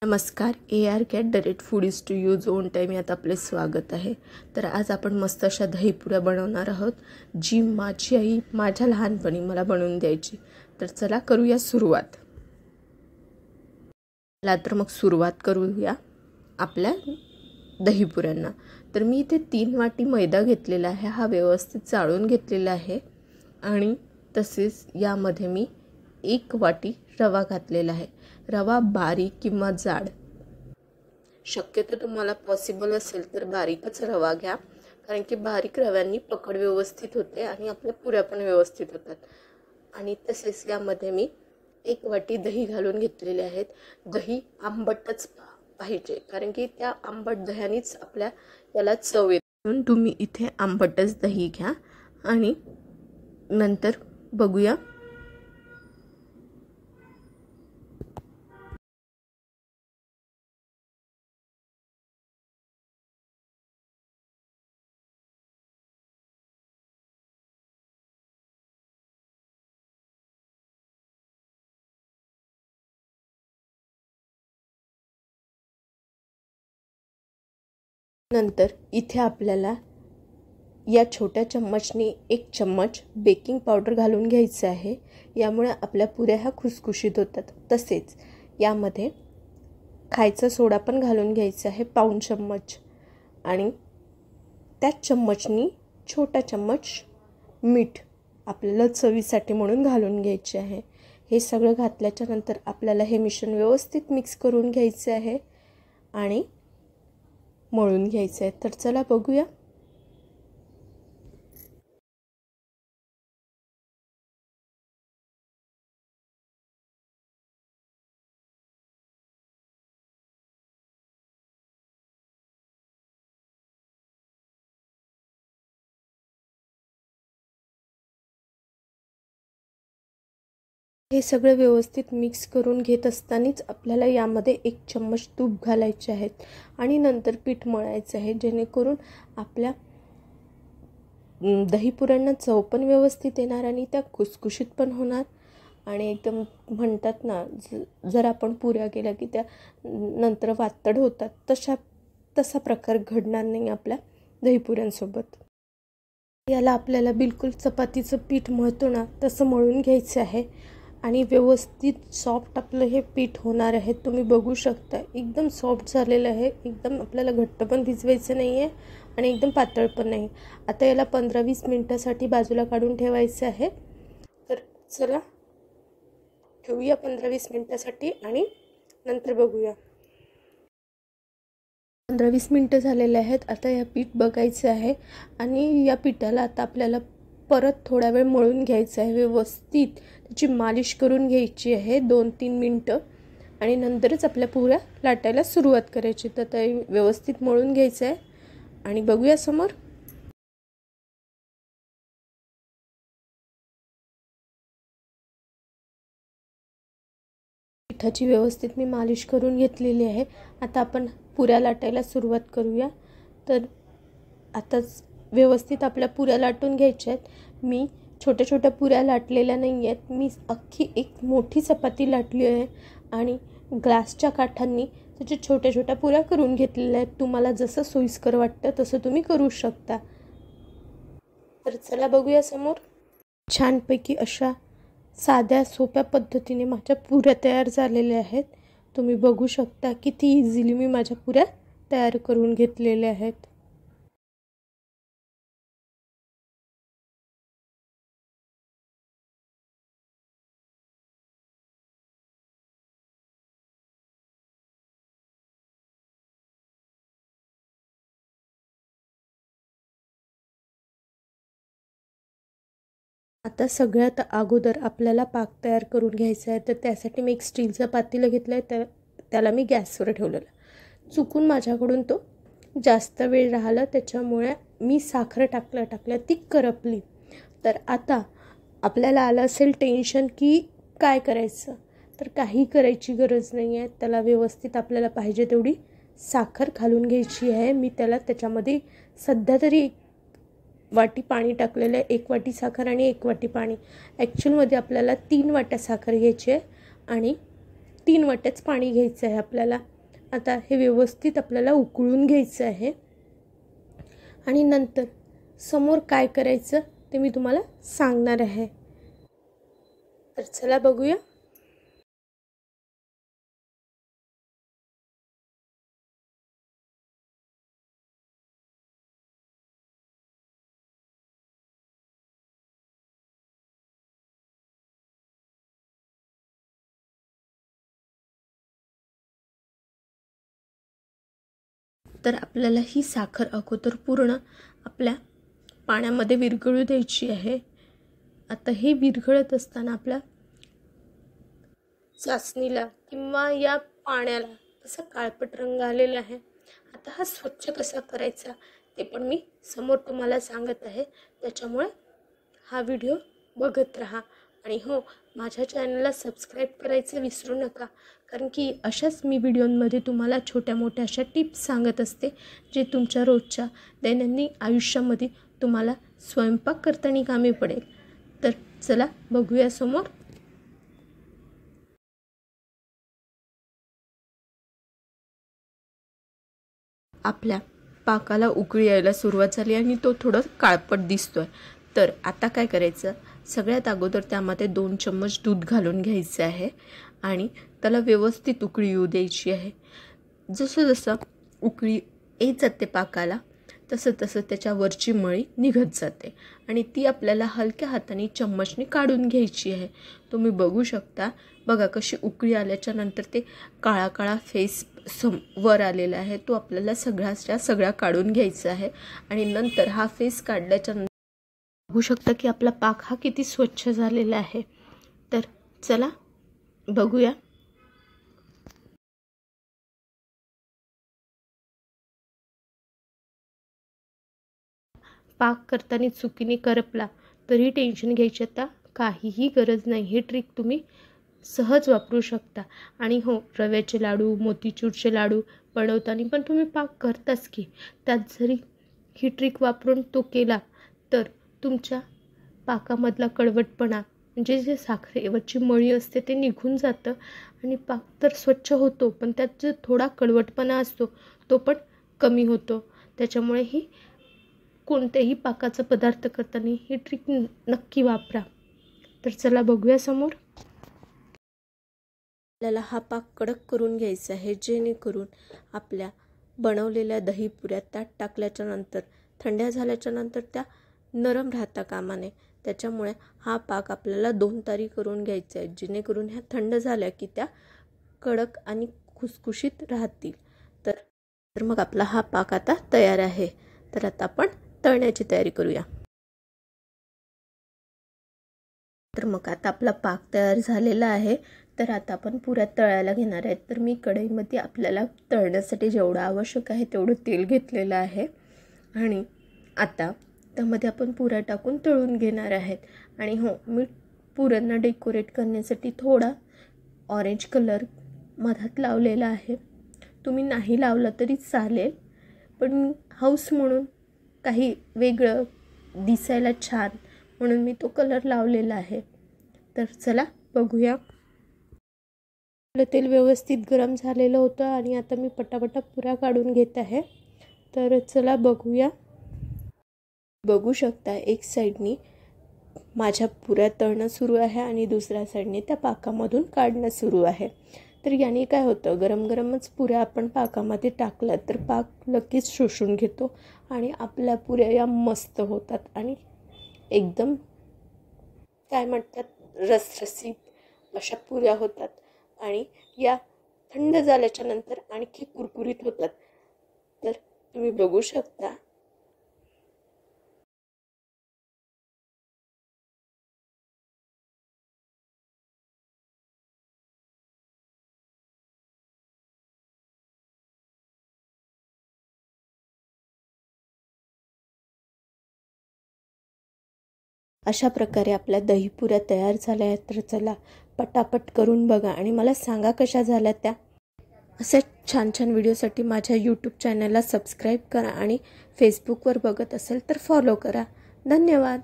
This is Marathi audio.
नमस्कार, AR cat direct food is to you zone time यात आपले स्वागत आहे। तर आज आपण मस्त अशा दहीपुऱ्या बनवणार आहोत, जी माझी आई माझ्या लहानपणी मला बनवून द्यायची। तर चला करूया सुरुवात। तर मग सुरुवात करूया आपल्या दहीपुऱ्यांना। तर मी इथे 3 वाटी मैदा घेतलेला आहे, हा व्यवस्थित चाळून घेतलेला आहे आणि तसेच यामध्ये मी 1 वाटी रवा घातलेला आहे। रवा बारीक किंवा जाड, शक्यतो तुम्हाला पॉसिबल असेल तर बारीकच रवा घ्या, कारण की बारीक रव्यांनी पकड व्यवस्थित होते आणि आपल्या पुऱ्या पण व्यवस्थित होतात। आणि तसेच यामध्ये मी 1 वाटी दही घालून घेतलेले आहेत। दही आंबटच पाहिजे, कारण की त्या आंबट दह्यानेच आपल्या याला चव येते, म्हणून तुम्ही इथे आंबटच दही घ्या। आणि नंतर बघूया नंतर इथे आपल्याला या छोट्या चम्मचने 1 चम्मच बेकिंग पावडर घालून घ्यायचं आहे। यामुळे आपल्या पुऱ्या ह्या खुसखुशीत होतात। तसेच यामध्ये खायचा सोडा पण घालून घ्यायचा आहे, पाऊण चम्मच। आणि त्याच चम्मचनी छोटा चम्मच मीठ आपल्याला चवीसाठी म्हणून घालून घ्यायचे आहे। हे सगळं घातल्याच्या नंतर आपल्याला हे मिश्रण व्यवस्थित मिक्स करून घ्यायचे आहे आणि मळून घ्यायचं आहे। तर चला बघूया। हे सगळं व्यवस्थित मिक्स करून घेत असतानाच आपल्याला यामध्ये 1 चम्मच तूप घालायचे आहेत आणि नंतर पीठ मळायचं आहे, जेणेकरून आपल्या दहीपुऱ्यांना चव पण व्यवस्थित येणार आणि त्या खुसखुशीत पण होणार। आणि एकदम म्हणतात ना, जर आपण पुऱ्या केल्या की त्या नंतर वातड होतात, तसा प्रकार घडणार नाही आपल्या दहीपुऱ्यांसोबत। याला आपल्याला बिलकुल चपातीचं पीठ मळतो ना तसं मळून घ्यायचं आहे आणि व्यवस्थित सॉफ्ट आपलं हे पीठ होणार आहे। तुम्ही बघू शकता एकदम सॉफ्ट झालेलं आहे, एकदम आपल्याला घट्ट पण भिजवायचं नाही आहे आणि एकदम पातळ पण नाही। आता याला 15-20 मिनिटासाठी बाजूला काढून ठेवायचं आहे। तर चला ठेवूया 15-20 मिनिटासाठी आणि नंतर बघूया। 15-20 मिनिटं झालेले आहेत। आता या पीठ बघायचं आहे आणि या पिठाला आता आपल्याला परत थोडा वेळ मळून घ्यायचं आहे, व्यवस्थित त्याची मालिश करून घ्यायची आहे 2-3 मिनिटं आणि नंतरच आपल्या पुऱ्या लाटायला सुरुवात करायची। तर ते व्यवस्थित मळून घ्यायचं आहे आणि बघूया समोर। पिठाची व्यवस्थित मी मालिश करून घेतलेली आहे। आता आपण पुऱ्या लाटायला सुरुवात करूया। तर आताच व्यवस्थित आपल्या पुऱ्या लाटून घ्यायच्या आहेत। मी छोट्या छोट्या पुऱ्या लाटलेल्या नाही आहेत, मी अख्खी एक मोठी चपाती लाटली आहे आणि ग्लासच्या काठांनी त्याच्या छोट्या छोट्या पुऱ्या करून घेतलेल्या आहेत। तुम्हाला जसं सोयीस्कर वाटतं तसं तुम्ही करू शकता। तर चला बघूया समोर। छानपैकी अशा साध्या सोप्या पद्धतीने माझ्या पुऱ्या तयार झालेल्या आहेत। तुम्ही बघू शकता किती इझिली मी माझ्या पुऱ्या तयार करून घेतलेल्या आहेत। आता सगळ्यात अगोदर आपल्याला पाक तयार करून घ्यायचा आहे। तर त्यासाठी मी एक स्टीलचं पातेलं घेतलं आहे, त्याला मी गॅसवर ठेवलेलं। चुकून माझ्याकडून तो जास्त वेळ राहिला, त्याच्यामुळे मी साखर टाकल्या ती करपली। तर आता आपल्याला आलं असेल टेन्शन की काय करायचं, तर काही करायची गरज नाही आहे। त्याला व्यवस्थित आपल्याला पाहिजे तेवढी साखर घालून घ्यायची आहे। मी त्याच्यामध्ये सध्या तरी 1 वाटी पाणी टाकलेलं आहे, 1 वाटी साखर आणि 1 वाटी पाणी। ॲक्च्युअलमध्ये आपल्याला 3 वाट्या साखर घ्यायची आहे आणि 3 वाट्याच पाणी घ्यायचं आहे आपल्याला। आता हे व्यवस्थित आपल्याला उकळून घ्यायचं आहे आणि नंतर समोर काय करायचं ते मी तुम्हाला सांगणार आहे. तर चला बघूया. तर आपल्याला ही साखर अगोदर पूर्ण आपल्या पाण्यामध्ये विरघळू द्यायची आहे. आता हे विरघळत असताना आपल्या चासणीला किंवा या पाण्याला असा काळपट रंग आलेला आहे. आता हा स्वच्छ कसा करायचा ते पण मी समोर तुम्हाला सांगत आहे, त्याच्यामुळे हा व्हिडिओ बघत राहा. आणि हो, माझ्या चॅनलला सबस्क्राईब करायचं विसरू नका, कारण की अशाच मी व्हिडिओंमध्ये तुम्हाला छोट्या मोठ्या अशा टिप्स सांगत असते जे तुमच्या रोजच्या दैनंदिन आयुष्यामध्ये तुम्हाला स्वयंपाक करताना कामी पडेल. तर चला बघूया समोर. आपल्या पाकाला उकळी यायला सुरुवात झाली आणि तो थोडं काळपट दिसतोय. तर आता काय करायचं, सगळ्यात अगोदर त्यामध्ये 2 चम्मच दूध घालून घ्यायचं आहे आणि त्याला व्यवस्थित उकळी येऊ द्यायची आहे. जसं जसं उकळी येत जाते पाकाला तसं तसं त्याच्यावरची मळी निघत जाते आणि ती आपल्याला हलक्या हाताने चम्मचने काढून घ्यायची आहे. तुम्ही बघू शकता, बघा कशी उकळी आल्याच्या नंतर ते काळा काळा फेस वर आलेला आहे, तो आपल्याला सगळ्या काढून घ्यायचा आहे. आणि नंतर हा फेस काढल्याच्या नंतर बघू शकता की आपला पाक हा किती स्वच्छ झालेला आहे. तर चला बघूया. पाक करताना चुकीने करपला तरी टेन्शन घ्यायची आता काहीही गरज नाही. ही ट्रिक तुम्ही सहज वापरू शकता. आणि हो, रव्याचे लाडू, मोतीचूरचे लाडू बनवताना पण तुम्ही पाक करताच की, त्यात जरी ही ट्रिक वापरून तो केला तर तुमच्या पाकामधला कडवटपणा म्हणजे जे साखरेवरची मळी असते ते निघून जातं आणि पाक तर स्वच्छ होतो, पण त्यात जो थोडा कडवटपणा असतो तो पण कमी होतो. त्याच्यामुळे ही कोणत्याही पाकाचा पदार्थ करताना ही ट्रिक नक्की वापरा. तर चला बघूया समोर. आपल्याला हा पाक कडक करून घ्यायचा आहे, जेणेकरून आपल्या बनवलेल्या दहीपुऱ्या त्यात टाकल्याच्या नंतर थंड्या झाल्याच्या नंतर त्या नरम राहता कामा नये. त्याच्यामुळे हा पाक आपल्याला 2 तारी करून घ्यायचा आहे, जेणेकरून ह्या थंड झाल्या की त्या कडक आणि खुसखुशीत राहतील. तर मग आपला हा पाक आता तयार आहे. तर आता आपण तळण्याची तयारी करूया. तर मग आता आपला पाक तयार झालेला आहे. तर आता आपण पुऱ्या तळायला घेणार आहेत. तर मी कढईमध्ये आपल्याला तळण्यासाठी जेवढं आवश्यक आहे तेवढं तेल घेतलेलं आहे आणि आता त्यामध्ये आपण पुऱ्या टाकून तळून घेणार आहेत. आणि हो, मी पुऱ्यांना डेकोरेट करण्यासाठी थोडा ऑरेंज कलर मधात लावलेला आहे. तुम्ही नाही लावला तरी चालेल, पण हाऊस म्हणून काही वेगळं दिसायला छान म्हणून मी तो कलर लावलेला आहे. तर चला बघूया. आपलं तेल व्यवस्थित गरम झालेलं होतं आणि आता मी पटापटा पुऱ्या काढून घेत आहे. तर चला बघूया. बघू शकता, एक साईडनी माझ्या पुऱ्या तळणं सुरू आहे आणि दुसऱ्या साईडने त्या पाकामधून काढणं सुरू आहे. तर याने काय होतं, गरम गरमच पुऱ्या आपण पाकामध्ये टाकल्या तर पाक लगेच शोषून घेतो आणि आपल्या पुऱ्या या मस्त होतात आणि एकदम काय म्हणतात रसरसीत अशा पुऱ्या होतात आणि या थंड झाल्याच्या नंतर आणखी कुरकुरीत होतात. तर तुम्ही बघू शकता. अशा प्रकारे आपल्या दहीपुऱ्या तयार झाल्या आहेत. तर चला पटापट करून बघा आणि मला सांगा कशा झाल्या त्या. असे छान छान व्हिडिओसाठी माझ्या यूट्यूब चॅनलला सबस्क्राईब करा आणि फेसबुकवर बघत असेल तर फॉलो करा. धन्यवाद.